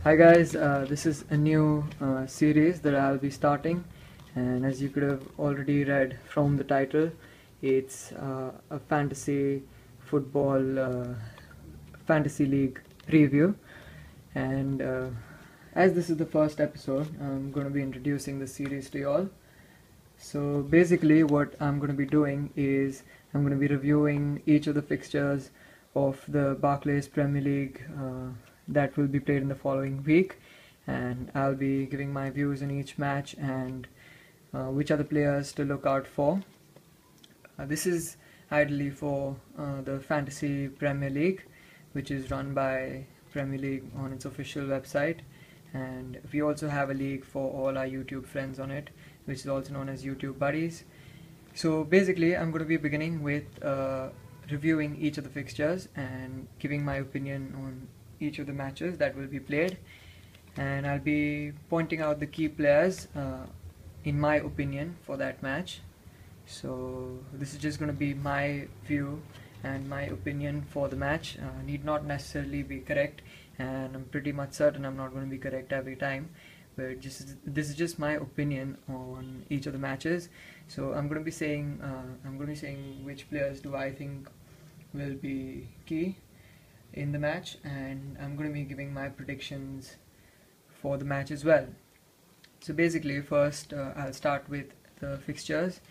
Hi guys, this is a new series that I'll be starting, and as you could have already read from the title, it's a fantasy football fantasy league preview. And as this is the first episode, I'm going to be introducing the series to you all. So basically what I'm going to be doing is I'm going to be reviewing each of the fixtures of the Barclays Premier League that will be played in the following week, and I'll be giving my views on each match and which are the players to look out for. This is ideally for the Fantasy Premier League, which is run by Premier League on its official website, and we also have a league for all our YouTube friends on it, which is also known as YouTube Buddies. So basically I'm going to be beginning with reviewing each of the fixtures and giving my opinion on each of the matches that will be played, and I'll be pointing out the key players in my opinion for that match. So this is just going to be my view and my opinion for the match. Need not necessarily be correct, and I'm pretty much certain I'm not going to be correct every time, but this is just my opinion on each of the matches. So I'm going to be saying which players do I think will be key in the match, and I'm going to be giving my predictions for the match as well. So basically first I'll start with the fixtures.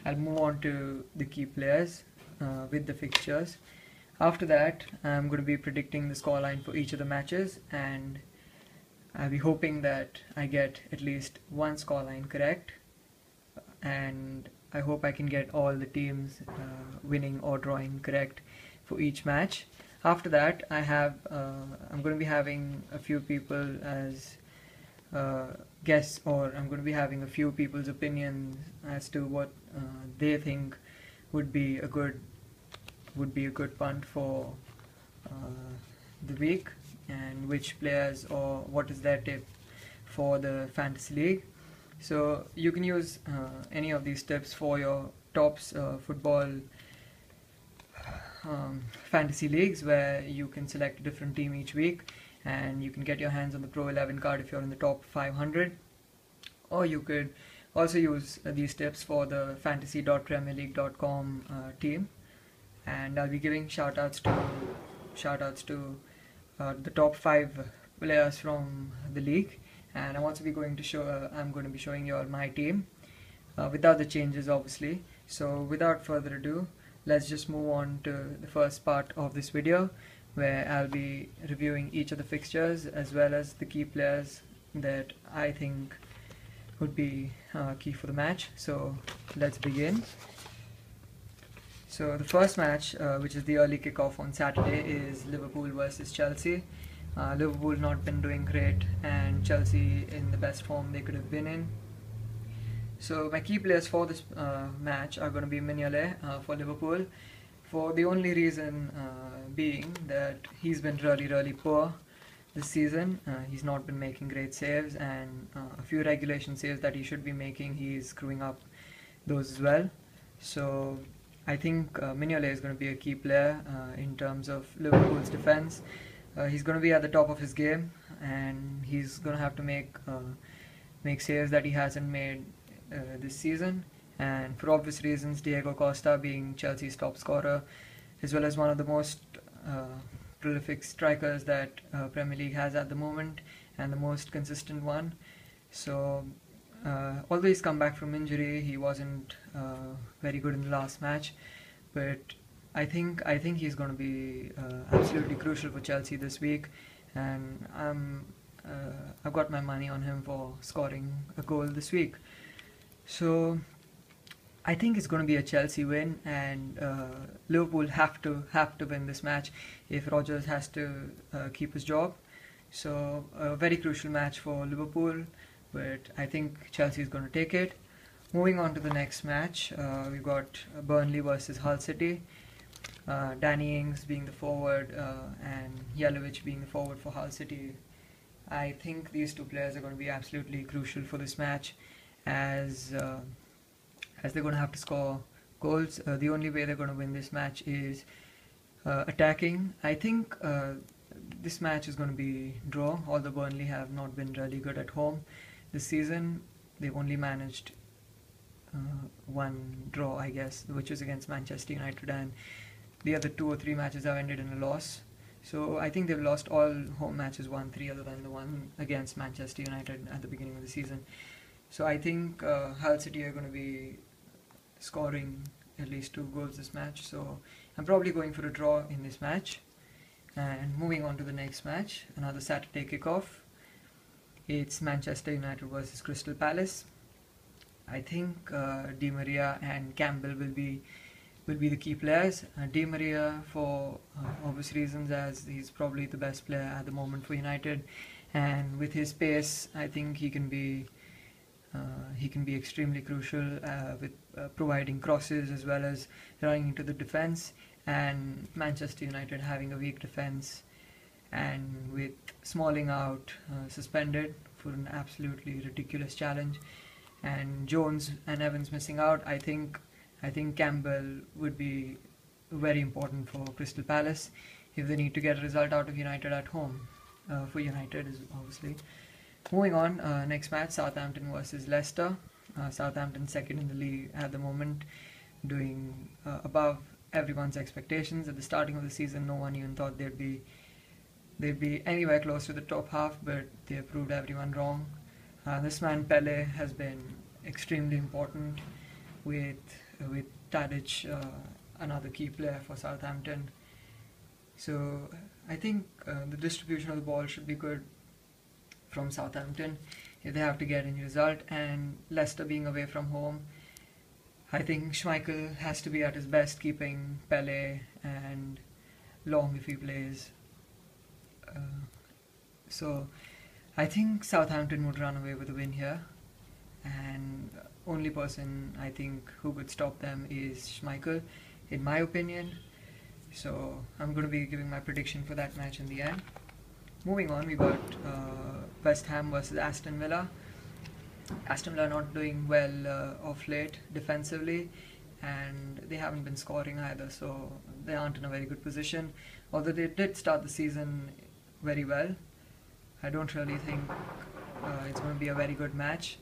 I'll move on to the key players with the fixtures. After that I'm going to be predicting the scoreline for each of the matches, and I'll be hoping that I get at least one scoreline correct, and I hope I can get all the teams winning or drawing correct for each match. After that I'm going to be having a few people as guests, or I'm going to be having a few people's opinions as to what they think would be a good punt for the week, and which players or what is their tip for the fantasy league. So you can use any of these tips for your tops football fantasy leagues, where you can select a different team each week and you can get your hands on the Pro 11 card if you're in the top 500. Or you could also use these tips for the fantasy.premierleague.com team, and I'll be giving shoutouts to the top 5 players from the league, and I'm also going to showing you all my team without the changes obviously. So without further ado, let's just move on to the first part of this video, where I'll be reviewing each of the fixtures as well as the key players that I think would be key for the match. So let's begin. So the first match, which is the early kickoff on Saturday, is Liverpool versus Chelsea. Liverpool not been doing great, and Chelsea in the best form they could have been in. So my key players for this match are going to be Mignolet for Liverpool, for the only reason being that he's been really poor this season. He's not been making great saves, and a few regulation saves that he should be making, he's screwing up those as well. So I think Mignolet is going to be a key player in terms of Liverpool's defense. He's going to be at the top of his game, and he's going to have to make saves that he hasn't made this season. And for obvious reasons, Diego Costa being Chelsea's top scorer, as well as one of the most prolific strikers that Premier League has at the moment, and the most consistent one. So although he's come back from injury, he wasn't very good in the last match, but I think he's going to be absolutely crucial for Chelsea this week, and I've got my money on him for scoring a goal this week. So I think it's going to be a Chelsea win, and Liverpool have to win this match if Rodgers has to keep his job. So a very crucial match for Liverpool, but I think Chelsea is going to take it. Moving on to the next match, we've got Burnley versus Hull City. Danny Ings being the forward and Jelavic being the forward for Hull City. I think these two players are going to be absolutely crucial for this match, as they're going to have to score goals. The only way they're going to win this match is attacking. I think this match is going to be draw, although Burnley have not been really good at home this season. They've only managed one draw, I guess, which was against Manchester United, and the other 2 or 3 matches have ended in a loss. So I think they've lost all home matches 1-3 other than the one against Manchester United at the beginning of the season. So I think Hull City are going to be scoring at least 2 goals this match. So I'm probably going for a draw in this match. And moving on to the next match, another Saturday kickoff. It's Manchester United versus Crystal Palace. I think Di Maria and Campbell will be the key players. Di Maria, for obvious reasons, as he's probably the best player at the moment for United, and with his pace, I think he can be extremely crucial with providing crosses as well as running into the defence. And Manchester United having a weak defence, and with Smalling out suspended for an absolutely ridiculous challenge, and Jones and Evans missing out, I think Campbell would be very important for Crystal Palace if they need to get a result out of United at home. For United, is obviously. Moving on, next match, Southampton versus Leicester. Southampton second in the league at the moment, doing above everyone's expectations. At the starting of the season, no one even thought they'd be anywhere close to the top half, but they have proved everyone wrong. This man Pele has been extremely important with Tadic, another key player for Southampton. So I think the distribution of the ball should be good from Southampton if they have to get any result. And Leicester being away from home, I think Schmeichel has to be at his best, keeping Pele and Long if he plays. So I think Southampton would run away with a win here, and only person I think who could stop them is Schmeichel, in my opinion. So I'm going to be giving my prediction for that match in the end. Moving on, we got West Ham versus Aston Villa. Aston Villa not doing well of late defensively, and they haven't been scoring either, so they aren't in a very good position. Although they did start the season very well, I don't really think it's going to be a very good match.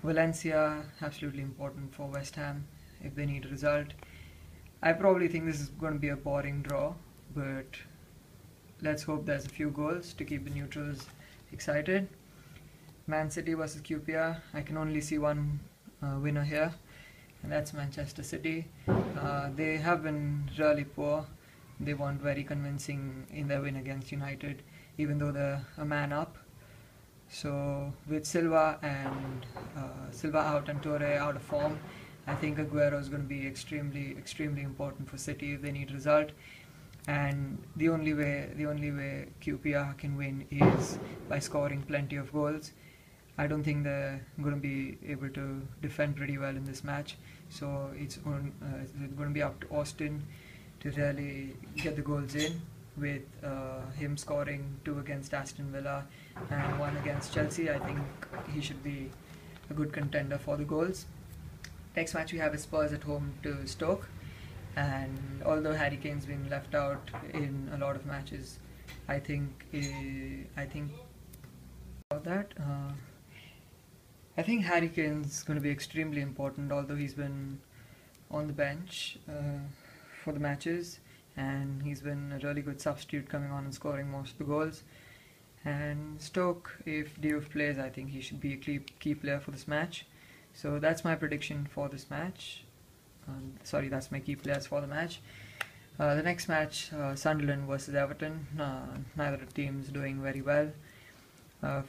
Valencia, absolutely important for West Ham if they need a result. I probably think this is going to be a boring draw, but let's hope there's a few goals to keep the neutrals excited. Man City versus QPR, I can only see one winner here, and that's Manchester City. They have been really poor. They weren't very convincing in their win against United, even though they're a man up. So with Silva out and Torre out of form, I think Aguero is going to be extremely important for City if they need a result. And the only way QPR can win is by scoring plenty of goals. I don't think they're going to be able to defend pretty well in this match. So it's going to be up to Austin to really get the goals in, with him scoring 2 against Aston Villa and 1 against Chelsea. I think he should be a good contender for the goals. Next match we have is Spurs at home to Stoke, and although Harry Kane's been left out in a lot of matches, I think Harry Kane's going to be extremely important, although he's been on the bench for the matches, and he's been a really good substitute, coming on and scoring most of the goals. And Stoke, if Diouf plays, I think he should be a key player for this match. So that's my prediction for this match. That's my key players for the match. The next match, Sunderland versus Everton. Neither team's doing very well.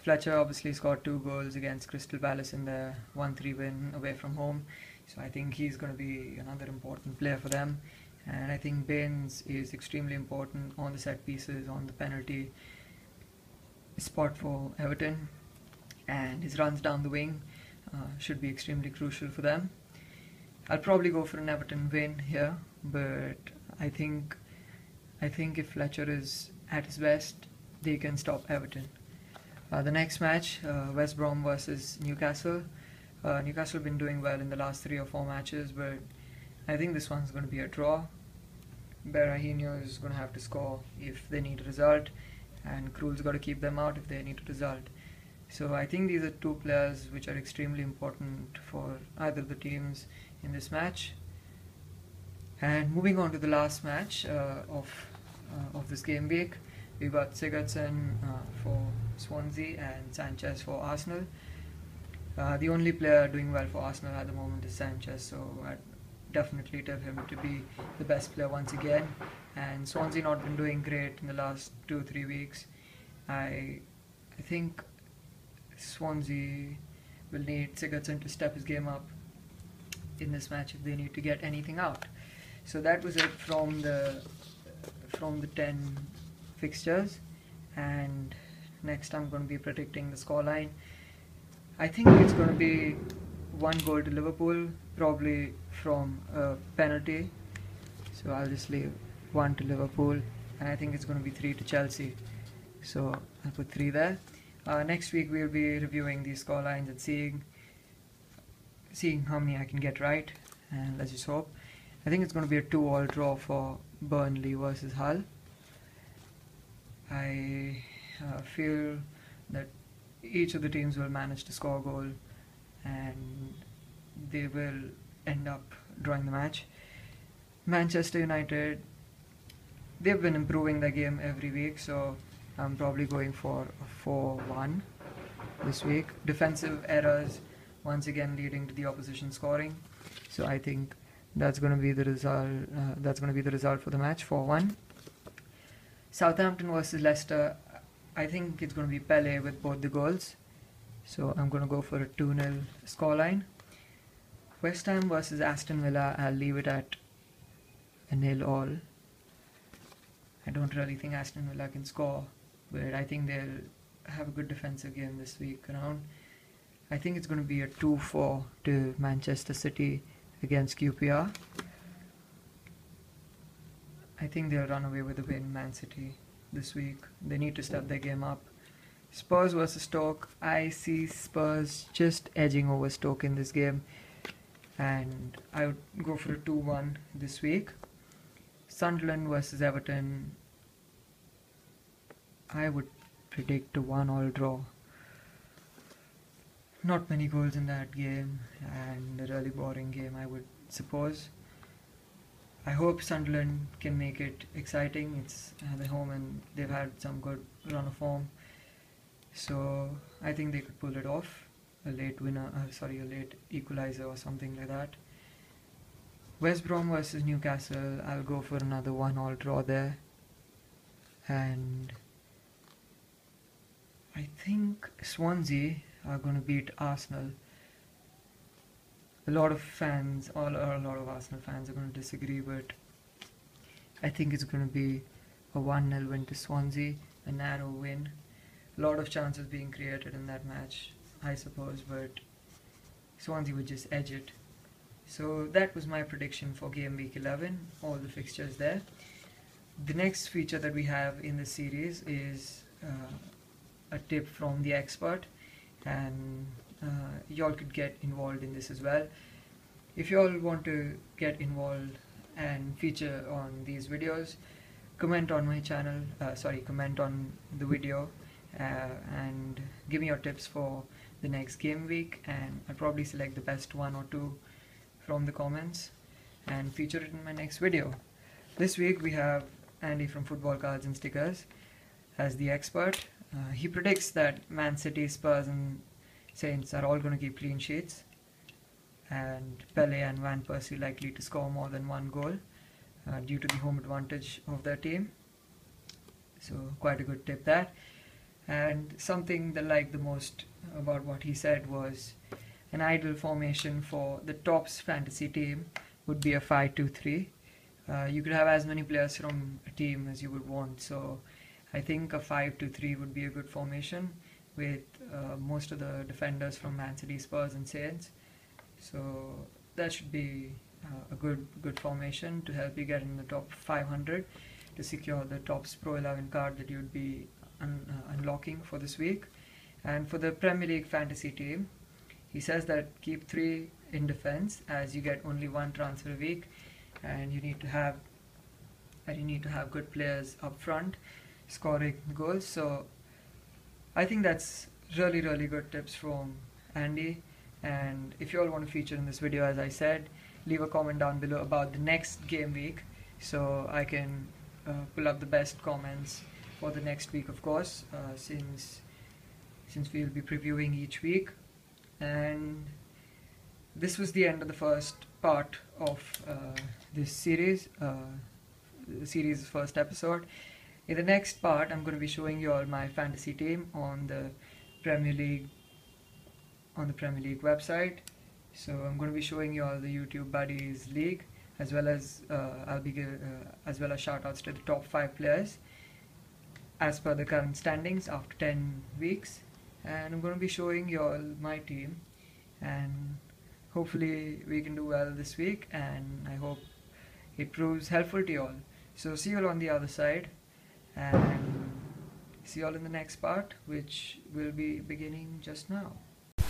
Fletcher obviously scored 2 goals against Crystal Palace in their 1-3 win away from home. So I think he's going to be another important player for them. And I think Baines is extremely important on the set pieces, on the penalty spot for Everton. And his runs down the wing should be extremely crucial for them. I'll probably go for an Everton win here, but I think if Fletcher is at his best, they can stop Everton. The next match, West Brom versus Newcastle. Newcastle have been doing well in the last 3 or 4 matches, but I think this one's going to be a draw. Berahino is going to have to score if they need a result, and Krul's got to keep them out if they need a result. So I think these are two players which are extremely important for either of the teams in this match. And moving on to the last match of this game week, we've got Sigurdsson for Swansea and Sanchez for Arsenal. The only player doing well for Arsenal at the moment is Sanchez, so I'd definitely tip him to be the best player once again. And Swansea not been doing great in the last 2-3 weeks. I think Swansea will need Sigurdsson to step his game up in this match if they need to get anything out. So that was it from the 10 fixtures, and next I'm going to be predicting the scoreline. I think it's going to be 1 goal to Liverpool, probably from a penalty. So I'll just leave 1 to Liverpool, and I think it's going to be 3 to Chelsea. So I'll put 3 there. Next week we'll be reviewing these scorelines and seeing how many I can get right, and let's just hope. I think it's going to be a 2-2 draw for Burnley versus Hull. I feel that each of the teams will manage to score a goal and they will end up drawing the match. Manchester United, they've been improving their game every week, so I'm probably going for a 4-1 this week. Defensive errors once again leading to the opposition scoring, so I think that's going to be the result. That's going to be the result for the match, 4-1. Southampton versus Leicester, I think it's going to be Pele with both the goals, so I'm going to go for a 2-0 scoreline. West Ham versus Aston Villa, I'll leave it at a 0-0. I don't really think Aston Villa can score, but I think they'll have a good defensive game this week around. I think it's going to be a 2-4 to Manchester City against QPR. I think they'll run away with a win, Man City, this week. They need to step their game up. Spurs versus Stoke, I see Spurs just edging over Stoke in this game, and I would go for a 2-1 this week. Sunderland versus Everton, I would predict a 1-1 draw. Not many goals in that game, and a really boring game, I would suppose. I hope Sunderland can make it exciting. It's their home and they've had some good run of form, so I think they could pull it off. A late equalizer or something like that. West Brom versus Newcastle, I'll go for another 1-1 draw there, and I think Swansea are going to beat Arsenal. A lot of Arsenal fans are going to disagree, but I think it's going to be a 1-0 win to Swansea, a narrow win. A lot of chances being created in that match, I suppose, but Swansea would just edge it. So that was my prediction for game week 11, all the fixtures there. The next feature that we have in the series is a tip from the expert, and y'all could get involved in this as well. If y'all want to get involved and feature on these videos, comment on my channel, comment on the video and give me your tips for the next game week, and I'll probably select the best 1 or 2 from the comments and feature it in my next video. This week we have Andy from Football Cards and Stickers as the expert. He predicts that Man City, Spurs and Saints are all going to keep clean sheets, and Pele and Van Persie likely to score more than 1 goal due to the home advantage of their team. So quite a good tip that. And something that I liked the most about what he said was an ideal formation for the Tops fantasy team would be a 5-2-3. You could have as many players from a team as you would want, so I think a 5-2-3 would be a good formation with most of the defenders from Man City, Spurs and Saints. So that should be a good formation to help you get in the top 500 to secure the Tops Pro 11 card that you would be unlocking for this week. And for the Premier League fantasy team, he says that keep 3 in defense, as you get only 1 transfer a week, and you need to have good players up front. scoring goals. So I think that's really good tips from Andy. And if you all want to feature in this video, as I said, leave a comment down below about the next game week, so I can pull up the best comments for the next week, of course, since we'll be previewing each week. And this was the end of the first part of this series, the series' first episode. In the next part, I'm going to be showing you all my fantasy team on the Premier League website. So I'm going to be showing you all the YouTube Buddies League, as well as as well as shoutouts to the top 5 players as per the current standings after 10 weeks. And I'm going to be showing you all my team, and hopefully we can do well this week, and I hope it proves helpful to you all. So see you all on the other side, and see you all in the next part, which will be beginning just now.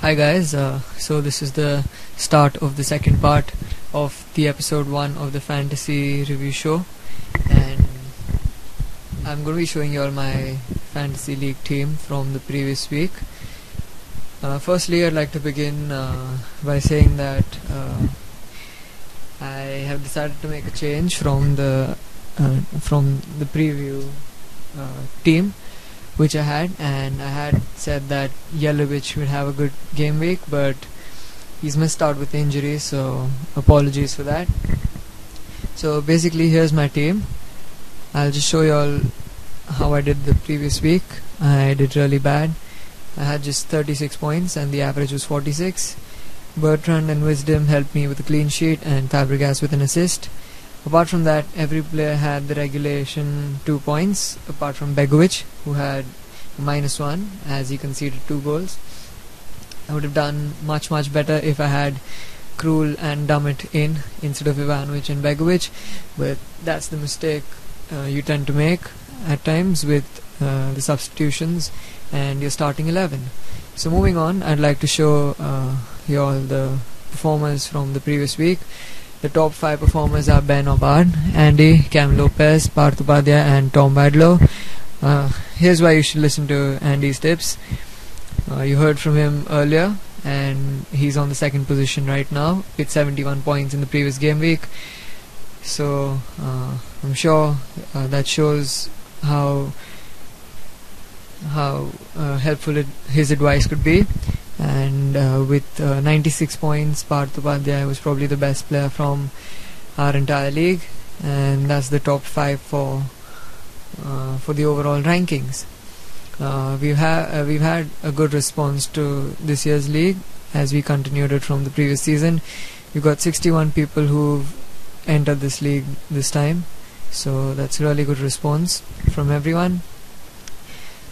Hi guys, so this is the start of the second part of the episode 1 of the fantasy review show, and I'm going to be showing you all my fantasy league team from the previous week. Firstly, I'd like to begin by saying that I have decided to make a change from the preview team which I had, and I had said that Yelovich would have a good game week, but he's missed out with injury, so apologies for that. So basically, here's my team. I'll just show you all how I did the previous week. I did really bad. I had just 36 points and the average was 46. Bertrand and Wisdom helped me with a clean sheet, and Fabregas with an assist. Apart from that, every player had the regulation 2 points, apart from Begovic, who had -1 as he conceded 2 goals. I would have done much better if I had Krul and Dummett in instead of Ivanovic and Begovic, but that's the mistake you tend to make at times with the substitutions and your starting 11. So moving on, I'd like to show you all the performers from the previous week. The top 5 performers are Ben Obad, Andy, Cam Lopez, Parth Upadhyay and Tom Badlow. Here's why you should listen to Andy's tips. You heard from him earlier, and he's on the second position right now with 71 points in the previous game week. So I'm sure that shows how helpful his advice could be. And with 96 points, Parth Upadhyay was probably the best player from our entire league, and that's the top 5 for the overall rankings. We've had a good response to this year's league as we continued it from the previous season. We've got 61 people who've entered this league this time, so that's a really good response from everyone.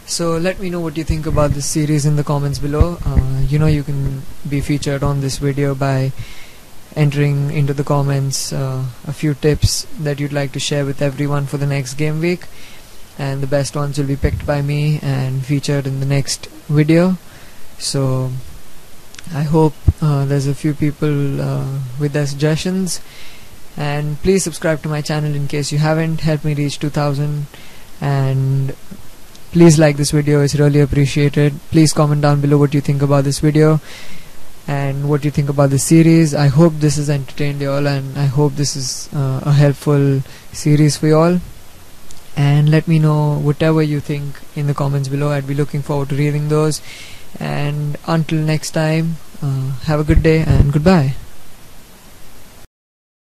So let me know what you think about this series in the comments below. You can be featured on this video by entering into the comments a few tips that you'd like to share with everyone for the next game week, and the best ones will be picked by me and featured in the next video. So I hope there's a few people with their suggestions, and please subscribe to my channel in case you haven't. Help me reach 2000, and please like this video, it's really appreciated. Please comment down below what you think about this video and what you think about this series. I hope this has entertained you all, and I hope this is a helpful series for you all. And let me know whatever you think in the comments below. I'd be looking forward to reading those. And until next time, have a good day and goodbye.